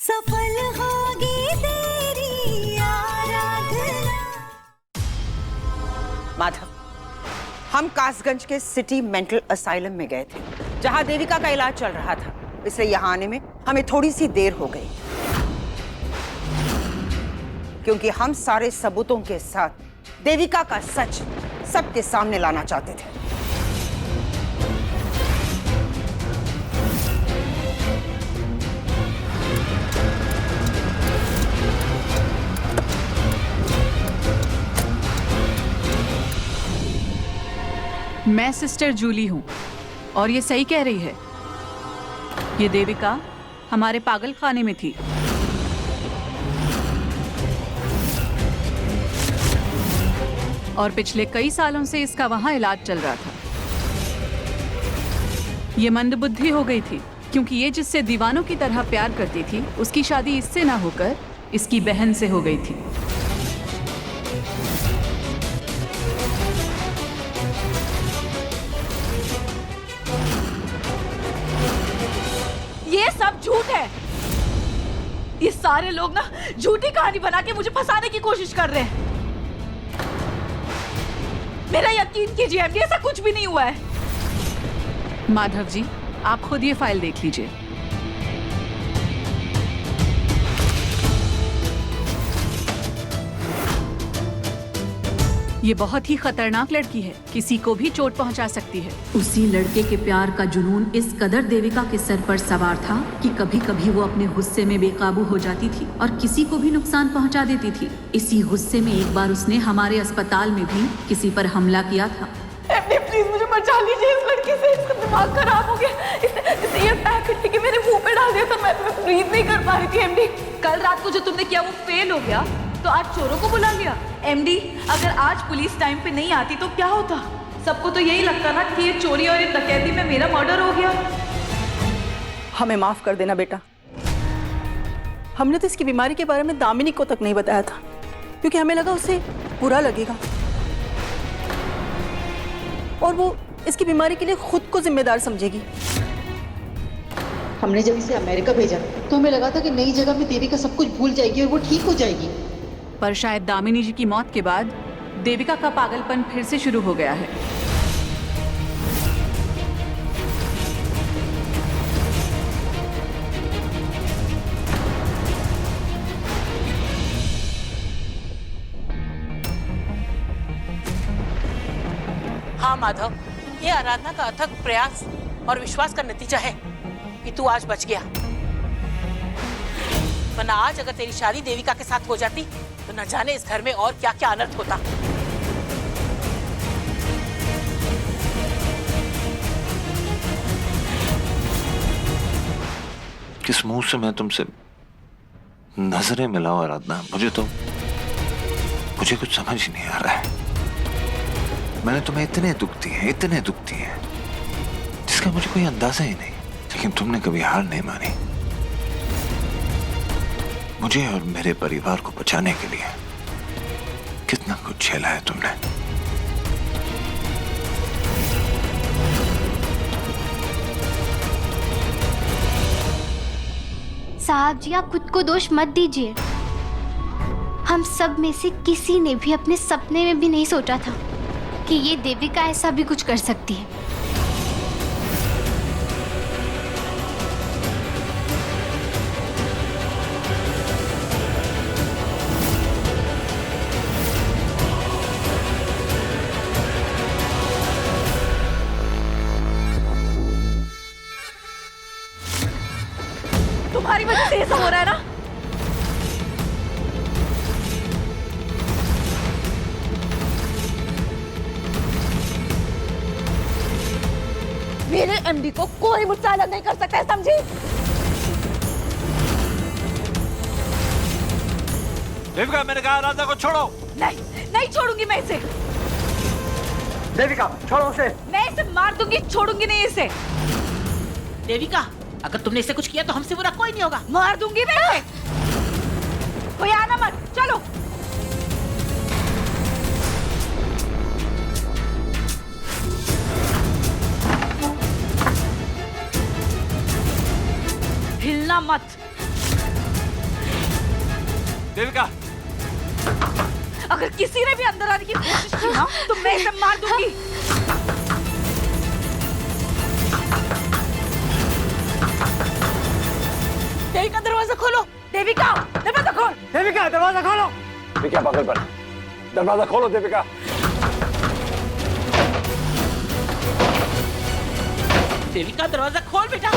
सफल होगी तेरी आराधना। माधव, हम कासगंज के सिटी मेंटल असाइलम में गए थे जहां देविका का इलाज चल रहा था, इसलिए यहां आने में हमें थोड़ी सी देर हो गई क्योंकि हम सारे सबूतों के साथ देविका का सच सबके सामने लाना चाहते थे। मैं सिस्टर जूली हूँ और ये सही कह रही है। ये देविका हमारे पागल खाने में थी। और पिछले कई सालों से इसका वहां इलाज चल रहा था। ये मंदबुद्धि हो गई थी क्योंकि ये जिससे दीवानों की तरह प्यार करती थी उसकी शादी इससे ना होकर इसकी बहन से हो गई थी। ये सब झूठ है। ये सारे लोग ना झूठी कहानी बना के मुझे फंसाने की कोशिश कर रहे हैं। मेरा यकीन कीजिए एमडी, ऐसा कुछ भी नहीं हुआ है। माधव जी, आप खुद ये फाइल देख लीजिए। ये बहुत ही खतरनाक लड़की है, किसी को भी चोट पहुंचा सकती है। उसी लड़के के प्यार का जुनून इस कदर देविका के सर पर सवार था कि कभी कभी वो अपने गुस्से में बेकाबू हो जाती थी और किसी को भी नुकसान पहुंचा देती थी। इसी गुस्से में एक बार उसने हमारे अस्पताल में भी किसी पर हमला किया था। एमडी प्लीज मुझे बचा लीजिए इस लड़की से। इसका दिमाग खराब हो गया। इसने ये पैक लेके मेरे मुंह पे डाल दिया था। मैं ब्रीथ नहीं कर पा रही थी एमडी। कल रात को जो तुमने किया वो फेल हो गया तो आज चोरों को बुला लिया। एमडी, अगर आज पुलिस टाइम पे नहीं आती तो क्या होता? सबको तो यही लगता ना कि ये चोरी और ये डकैती में मेरा मर्डर हो गया। हमें माफ कर देना बेटा। हमने तो इसकी बीमारी के बारे में दामिनी को तक नहीं बताया था क्योंकि हमें लगा उसे बुरा लगेगा और वो इसकी बीमारी के लिए खुद को जिम्मेदार समझेगी। हमने जब इसे अमेरिका भेजा तो हमें लगा था कि नई जगह में देविका सब कुछ भूल जाएगी और वो ठीक हो जाएगी। पर शायद दामिनी जी की मौत के बाद देविका का पागलपन फिर से शुरू हो गया है। हाँ माधव, ये आराधना का अथक प्रयास और विश्वास का नतीजा है कि तू आज बच गया। वरना आज अगर तेरी शादी देविका के साथ हो जाती तो न जाने इस घर में और क्या क्या अनर्थ होता। किस मुंह से मैं तुमसे नजरें मिलाऊं आराधना? मुझे कुछ समझ ही नहीं आ रहा है। मैंने तुम्हें इतने दुख दिए जिसका मुझे कोई अंदाजा ही नहीं, लेकिन तुमने कभी हार नहीं मानी। मुझे और मेरे परिवार को बचाने के लिए कितना कुछ झेला है तुमने। साहब जी, आप खुद को दोष मत दीजिए। हम सब में से किसी ने भी अपने सपने में भी नहीं सोचा था कि ये देविका ऐसा भी कुछ कर सकती है। तुम्हारी वजह से ऐसा हो रहा है ना? मेरे एमडी को कोई मुझसे अलग नहीं कर सकता है, समझी? देविका, मैंने कहा आराधना को छोड़ो। नहीं छोड़ूंगी मैं इसे। देविका, छोड़ो उसे। मैं इसे मार दूंगी, छोड़ूंगी नहीं इसे। देविका, अगर तुमने इसे कुछ किया तो हमसे बुरा कोई नहीं होगा। मार दूंगी मैं इसे। कोई आना मत, चलो। हिलना मत। देविका, अगर किसी ने भी अंदर आने की कोशिश की ना तो मैं इसे मार दूंगी। देविका दरवाजा खोलो। देविका दरवाजा खोल। देविका दरवाजा खोलो। क्या पागल बन, दरवाजा खोलो देविका। देविका दरवाजा खोल बेटा।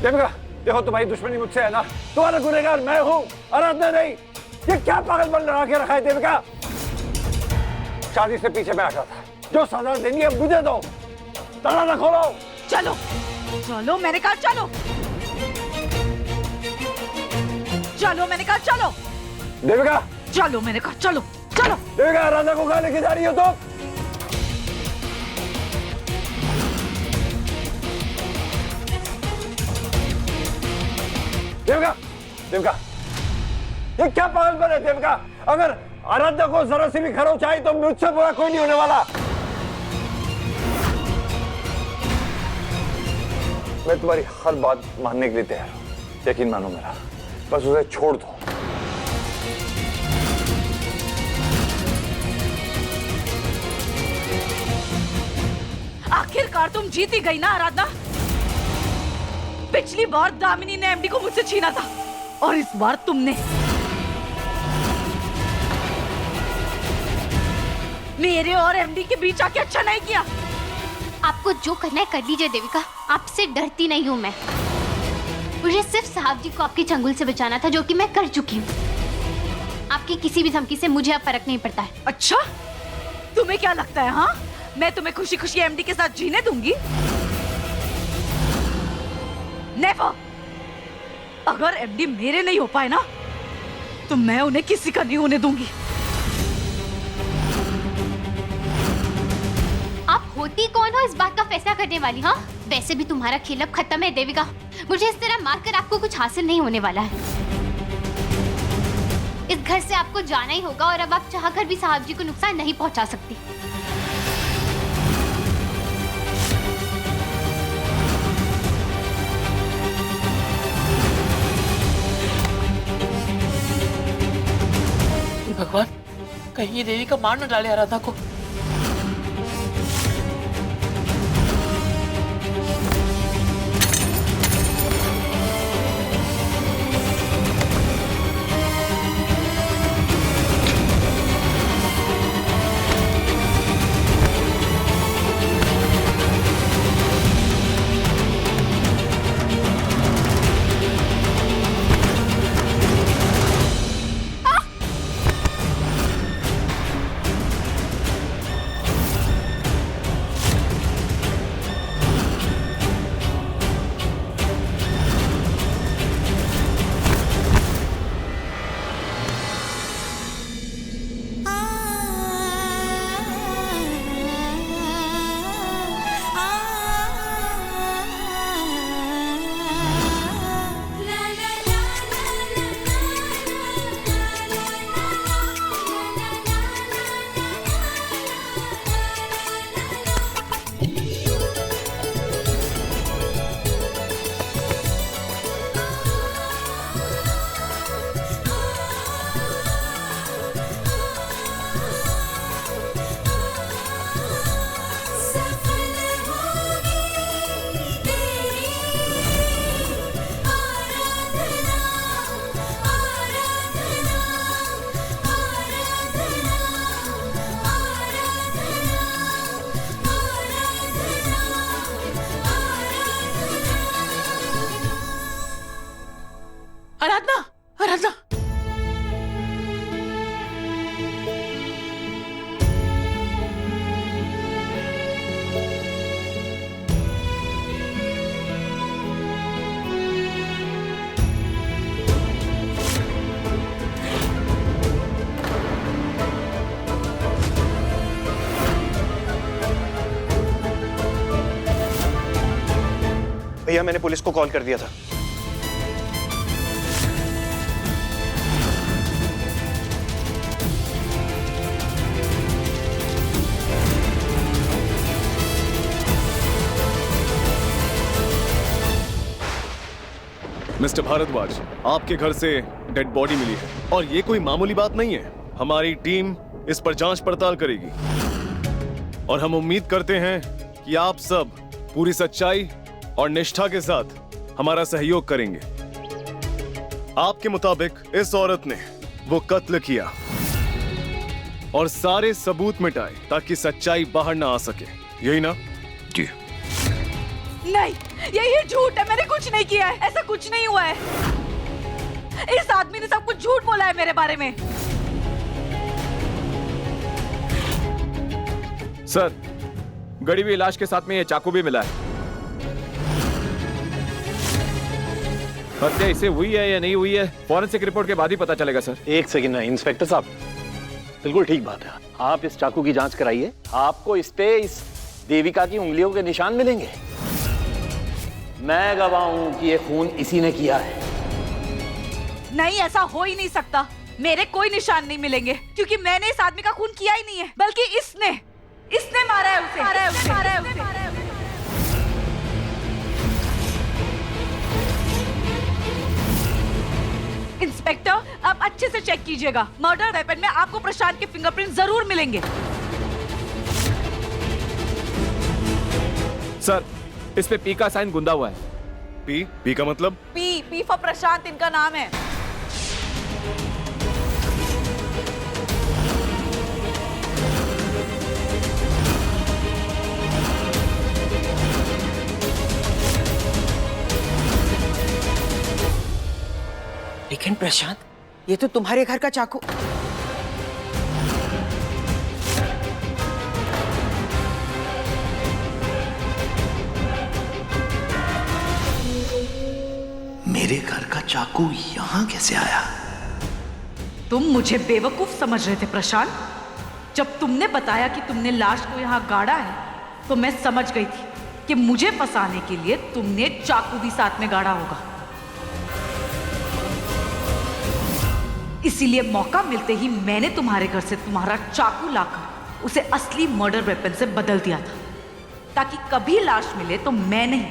देविका देखो, तुम्हारी दुश्मनी मुझसे है ना, तुम्हारा गुनहगार मैं हूँ, आराधना नहीं। ये क्या पागलपन लगा के रखा है देविका? शादी से पीछे मैं हटा था, जो सजा देनी है मुझे दो। दरवाजा खोलो। चलो चलो, मैंने कहा चलो। चलो मैंने कहा चलो। देविका चलो मैंने कहा चलो चलो। देविका आराधना को कहाँ लेके जा रही हो तुम? देविका देविका, ये क्या पागलपन है देविका? अगर आराधना को जरा सी भी खरोंच आई तो मुझसे बुरा कोई नहीं होने वाला। मैं तुम्हारी हर बात मानने के लिए तैयार हूं, यकीन मानो मेरा, बस उसे छोड़ दो। आखिरकार तुम जीत ही गई ना आराधना। पिछली बार दामिनी ने एमडी को मुझसे छीना था और इस बार तुमने। मेरे और एमडी के बीच आके अच्छा नहीं किया। आपको जो करना है कर लीजिए देविका, आपसे डरती नहीं हूँ मैं। मुझे सिर्फ साहब जी को आपके चंगुल से बचाना था, जो कि मैं कर चुकी हूँ। आपकी किसी भी धमकी से मुझे अब फर्क नहीं पड़ता है। अच्छा, तुम्हें क्या लगता है हाँ, मैं तुम्हें खुशी खुशी एमडी के साथ जीने दूंगी? नेवर। अगर एमडी मेरे नहीं हो पाए ना तो मैं उन्हें किसी का नहीं होने दूंगी। आप होती कौन हो इस बात का फैसला करने वाली? हाँ, वैसे भी तुम्हारा खेल अब खत्म है देविका। मुझे इस तरह मारकर आपको कुछ हासिल नहीं होने वाला है। इस घर से आपको जाना ही होगा और अब आप चाहकर भी साहब जी को नुकसान नहीं पहुंचा सकती। भगवान, कहीं ये देवी का मार न डाले आराधना को। आराधना, आराधना, भैया मैंने पुलिस को कॉल कर दिया था। मिस्टर भारद्वाज, आपके घर से डेड बॉडी मिली है और ये कोई मामूली बात नहीं है। हमारी टीम इस पर जांच पड़ताल करेगी और हम उम्मीद करते हैं कि आप सब पूरी सच्चाई और निष्ठा के साथ हमारा सहयोग करेंगे। आपके मुताबिक इस औरत ने वो कत्ल किया और सारे सबूत मिटाए ताकि सच्चाई बाहर ना आ सके, यही ना? जी। नहीं, ये झूठ है। मैंने कुछ नहीं किया है, ऐसा कुछ नहीं हुआ है। इस आदमी ने सब कुछ झूठ बोला है मेरे बारे में। सर, गड़ी हुई लाश के साथ में ये चाकू भी मिला है। हत्या इसे हुई है या नहीं हुई है, फॉरेंसिक रिपोर्ट के बाद ही पता चलेगा सर। एक सेकंड ना इंस्पेक्टर साहब, बिल्कुल ठीक बात है। आप इस चाकू की जांच कराइए, आपको इस पे इस देविका की उंगलियों के निशान मिलेंगे। मैं गवाह हूं कि ये खून इसी ने किया है। नहीं, ऐसा हो ही नहीं सकता। मेरे कोई निशान नहीं मिलेंगे क्योंकि मैंने इस आदमी का खून किया ही नहीं है, बल्कि इसने मारा है उसे। इंस्पेक्टर, आप अच्छे से चेक कीजिएगा। मर्डर वेपन में आपको प्रशांत के फिंगरप्रिंट जरूर मिलेंगे। सर, इस पे पी का साइन गुंदा हुआ है। पी का मतलब? पी फॉर प्रशांत इनका नाम है। लेकिन प्रशांत, ये तो तुम्हारे घर का चाकू। मेरे घर का चाकू यहाँ कैसे आया? तुम मुझे बेवकूफ समझ रहे थे प्रशांत। जब तुमने बताया कि तुमने लाश को यहाँ गाड़ा है तो मैं समझ गई थी कि मुझे फंसाने के लिए तुमने चाकू भी साथ में गाड़ा होगा। इसीलिए मौका मिलते ही मैंने तुम्हारे घर से तुम्हारा चाकू लाकर उसे असली मर्डर वेपन से बदल दिया था, ताकि कभी लाश मिले तो मैं नहीं,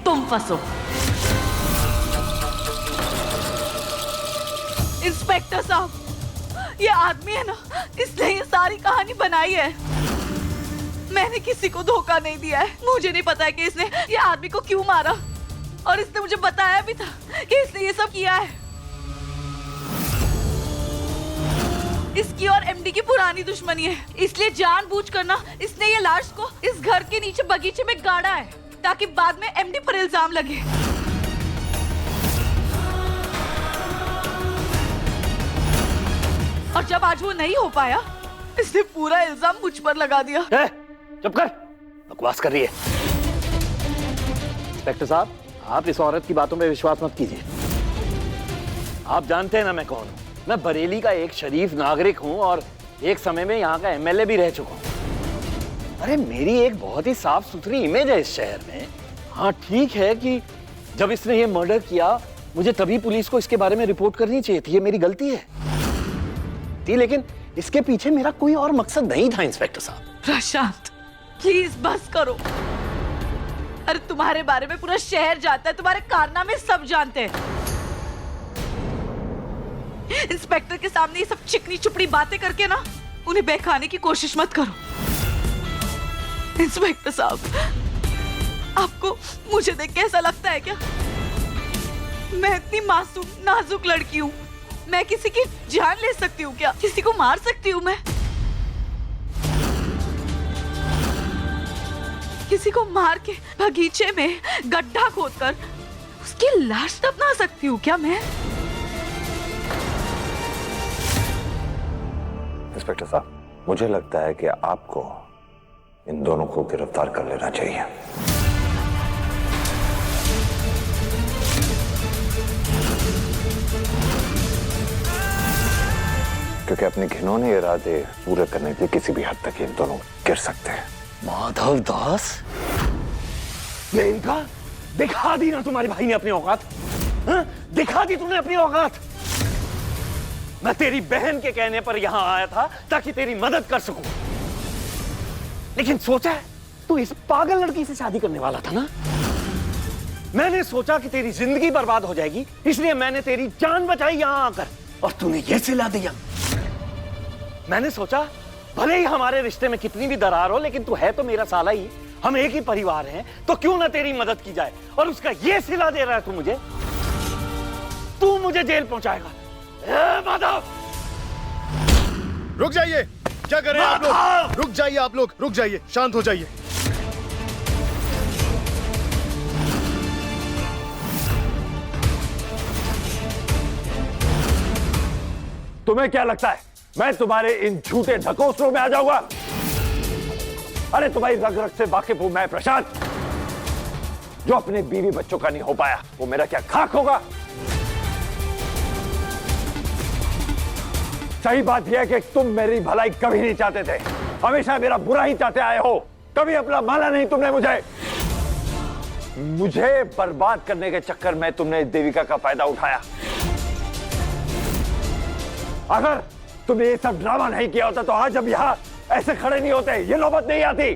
तुम फंसो। इंस्पेक्टर साहब, ये आदमी है ना, इसने ये सारी कहानी बनाई है। मैंने किसी को धोखा नहीं दिया है। मुझे नहीं पता है कि इसने ये आदमी को क्यों मारा, और इसने मुझे बताया भी था कि इसने ये सब किया है। इसकी और एमडी की पुरानी दुश्मनी है, इसलिए जानबूझकर ना इसने ये लाश को इस घर के नीचे बगीचे में गाड़ा है, ताकि बाद में एमडी पर इल्जाम लगे। और जब आज वो नहीं हो पाया, इसने पूरा इल्जाम मुझ पर लगा दिया। चुप कर, बकवास कर रही है। इंस्पेक्टर साहब, आप इस औरत की बातों पे विश्वास मत कीजिए। आप जानते हैं ना मैं कौन हूँ। मैं बरेली का एक शरीफ नागरिक हूँ और एक समय में यहाँ का एमएलए भी रह चुका हूँ। अरे मेरी एक बहुत ही साफ सुथरी इमेज है इस शहर में। हाँ ठीक है कि जब इसने ये मर्डर किया, मुझे तभी पुलिस को इसके बारे में रिपोर्ट करनी चाहिए थी। ये मेरी गलती है, लेकिन इसके पीछे मेरा कोई और मकसद नहीं था इंस्पेक्टर साहब। प्रशांत, प्लीज बस करो। अरे तुम्हारे बारे में पूरा शहर जानता है, तुम्हारे कारनामे सब जानते हैं। इंस्पेक्टर के सामने ये सब चिकनी चुपड़ी बातें करके ना उन्हें बहकाने की कोशिश मत करो। इंस्पेक्टर साहब, आपको मुझे देख के ऐसा लगता है क्या मैं इतनी मासूम नाजुक लड़की हूँ? मैं किसी की जान ले सकती हूँ क्या? किसी को मार सकती हूँ मैं? किसी को मार के बगीचे में गड्ढा खोदकर उसकी लाश दफना सकती हूँ क्या मैं? इंस्पेक्टर साहब, मुझे लगता है कि आपको इन दोनों को गिरफ्तार कर लेना चाहिए। क्योंकि अपने घिनौने इरादे पूरे करने के लिए किसी भी हद तक इन दोनों गिर सकते हैं। माधव दास, देविका, दिखा दी ना तुम्हारे भाई ने अपनी औकात। हाँ? दिखा दी तुमने अपनी औकात। मैं तेरी बहन के कहने पर यहां आया था ताकि तेरी मदद कर सकूं, लेकिन सोचा है तू इस पागल लड़की से शादी करने वाला था ना? मैंने सोचा कि तेरी जिंदगी बर्बाद हो जाएगी, इसलिए मैंने तेरी जान बचाई यहां आकर, और तूने ये सिला दिया। मैंने सोचा भले ही हमारे रिश्ते में कितनी भी दरार हो, लेकिन तू है तो मेरा साला ही, हम एक ही परिवार हैं, तो क्यों ना तेरी मदद की जाए। और उसका ये सिला दे रहा है तू मुझे जेल पहुंचाएगा। माधव, रुक जाइए, क्या कर रहे हैं आप लोग? रुक जाइए, आप लोग रुक जाइए, शांत हो जाइए। तुम्हें क्या लगता है मैं तुम्हारे इन झूठे ढकोसलों में आ जाऊंगा? अरे तुम्हारी रग रग से वाकिफ हूं मैं प्रशांत। जो अपने बीवी बच्चों का नहीं हो पाया वो मेरा क्या खाक होगा? सही बात यह है कि तुम मेरी भलाई कभी नहीं चाहते थे, हमेशा मेरा बुरा ही चाहते आए हो। कभी अपना माना नहीं तुमने मुझे बर्बाद करने के चक्कर में तुमने देविका का फायदा उठाया। अगर तुमने ये सब ड्रामा नहीं किया होता तो आज हम यहां ऐसे खड़े नहीं होते, ये नौबत नहीं आती।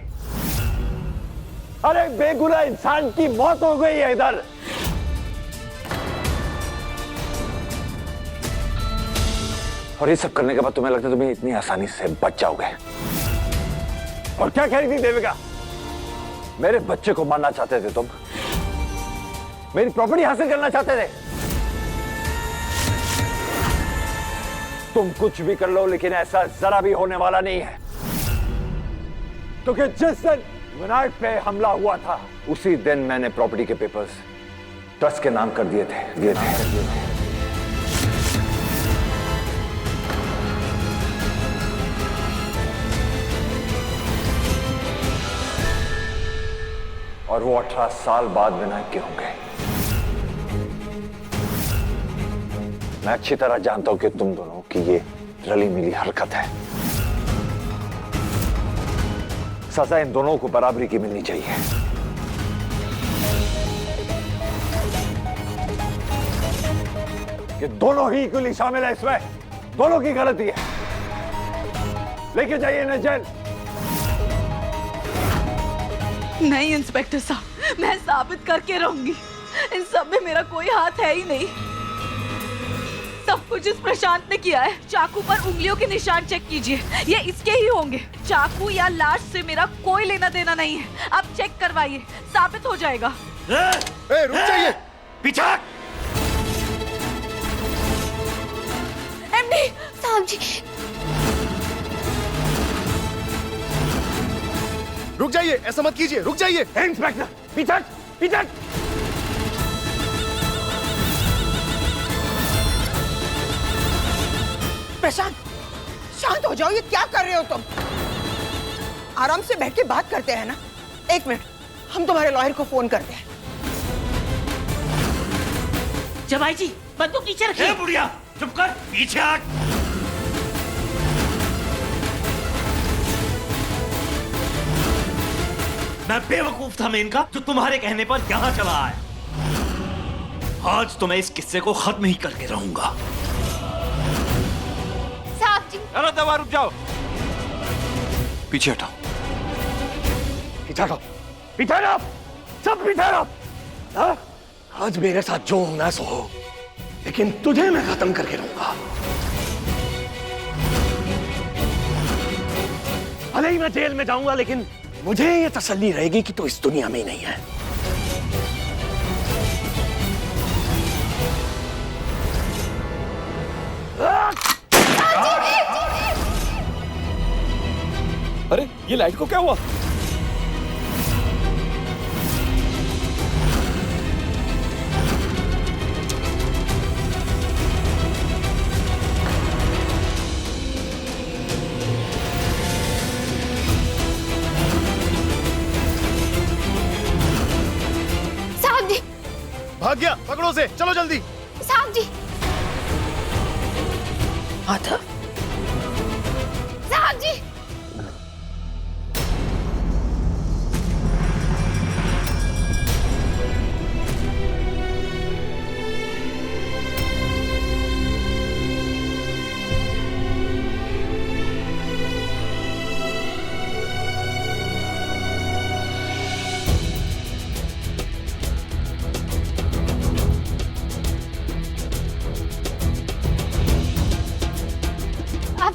अरे बेगुनाह इंसान की मौत हो गई है इधर। और ये सब करने के बाद तुम्हें लगता है तुम्हें इतनी आसानी से बच जाओगे? और क्या कह रही थी देविका? मेरे बच्चे को मारना चाहते थे तुम, मेरी प्रॉपर्टी हासिल करना चाहते थे। तुम कुछ भी कर लो लेकिन ऐसा जरा भी होने वाला नहीं है, क्योंकि जिस दिन विनायक पे हमला हुआ था उसी दिन मैंने प्रॉपर्टी के पेपर्स ट्रस्ट के नाम कर दिए थे। और वो 18 साल बाद विनायक के होंगे। मैं अच्छी तरह जानता हूं कि तुम दोनों की ये रली मिली हरकत है। सजा इन दोनों को बराबरी की मिलनी चाहिए। कि दोनों ही इक्वली शामिल है इसमें, दोनों की गलती है। लेके जाइए इन्हें जेल। नहीं इंस्पेक्टर साहब, मैं साबित करके रहूंगी, इन सब में मेरा कोई हाथ है ही नहीं। सब कुछ इस प्रशांत ने किया है। चाकू पर उंगलियों के निशान चेक कीजिए, ये इसके ही होंगे। चाकू या लाश से मेरा कोई लेना देना नहीं है। आप चेक करवाइए, साबित हो जाएगा। रुक जाइए, पीछे। एमडी साहब जी, रुक जाइए, ऐसा मत कीजिए, रुक जाइए। इंस्पेक्टर पीछे पीछे। प्रशांत, शांत हो जाओ, ये क्या कर रहे हो तुम? आराम से बैठ के बात करते हैं ना। एक मिनट, हम तुम्हारे लॉयर को फोन करते हैं। जमाई जी, बंदूक नीचे रखिए। बुढ़िया चुप कर, पीछे हट। मैं बेवकूफ था मेनका, जो तुम्हारे कहने पर यहां चला आया। आज तो मैं इस किस्से को खत्म ही करके रहूंगा। साहब जी, अरे दवा, रुक जाओ, पीछे हटाओ, पीछे हटाओ, पीछे हटाओ, सब पीछे हटाओ। हाँ? आज मेरे साथ जो होना है सो हो, लेकिन तुझे मैं खत्म करके रहूंगा। भले ही मैं जेल में जाऊंगा, लेकिन मुझे ये तसल्ली रहेगी कि तू इस दुनिया में ही नहीं है। अरे ये लाइट को क्या हुआ? साहब जी, भाग गया, पकड़ो उसे, चलो जल्दी। साहब जी, माधव, साहब जी,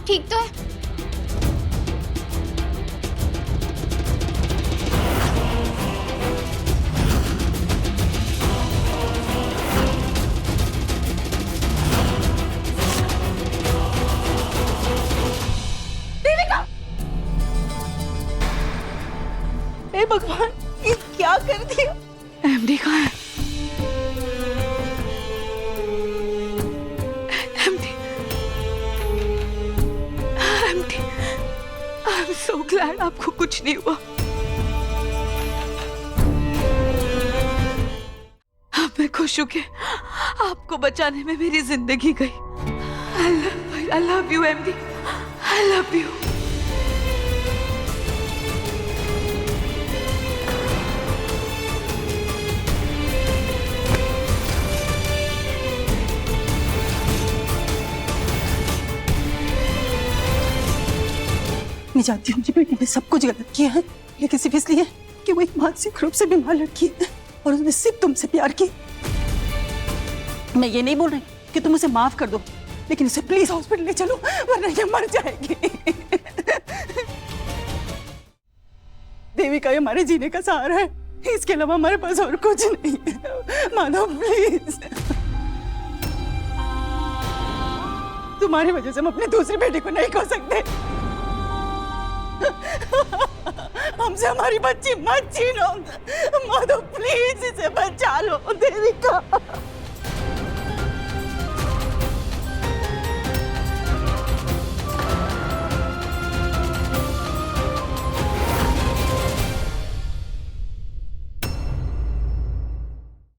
ठीक तो है? देविका! हे भगवान, ये क्या कर दिया? एमडी कहाँ है? MD, I am so glad आपको कुछ नहीं हुआ। अब मैं खुश हूँ कि आपको बचाने में मेरी जिंदगी गई। I love you, MD, I love you। मैं जानती हूँ बेटी ने सब कुछ गलत किया है, लेकिन सिर्फ इसलिए कि वो एक मानसिक रूप से बीमार लड़की है और उसने सिर्फ तुमसे प्यार किया। मैं ये नहीं बोल रही कि तुम उसे माफ कर दो, लेकिन उसे प्लीज हॉस्पिटल ले चलो, वरना ये मर जाएगी। देविका हमारे जीने का सहारा है, इसके अलावा हमारे पास और कुछ नहीं है। माधव प्लीज, तुम्हारी वजह से हम अपनी दूसरी बेटी को नहीं खो सकते। हमसे हमारी बच्ची मत छीनो। माधव प्लीज इसे बचा लो। देविका,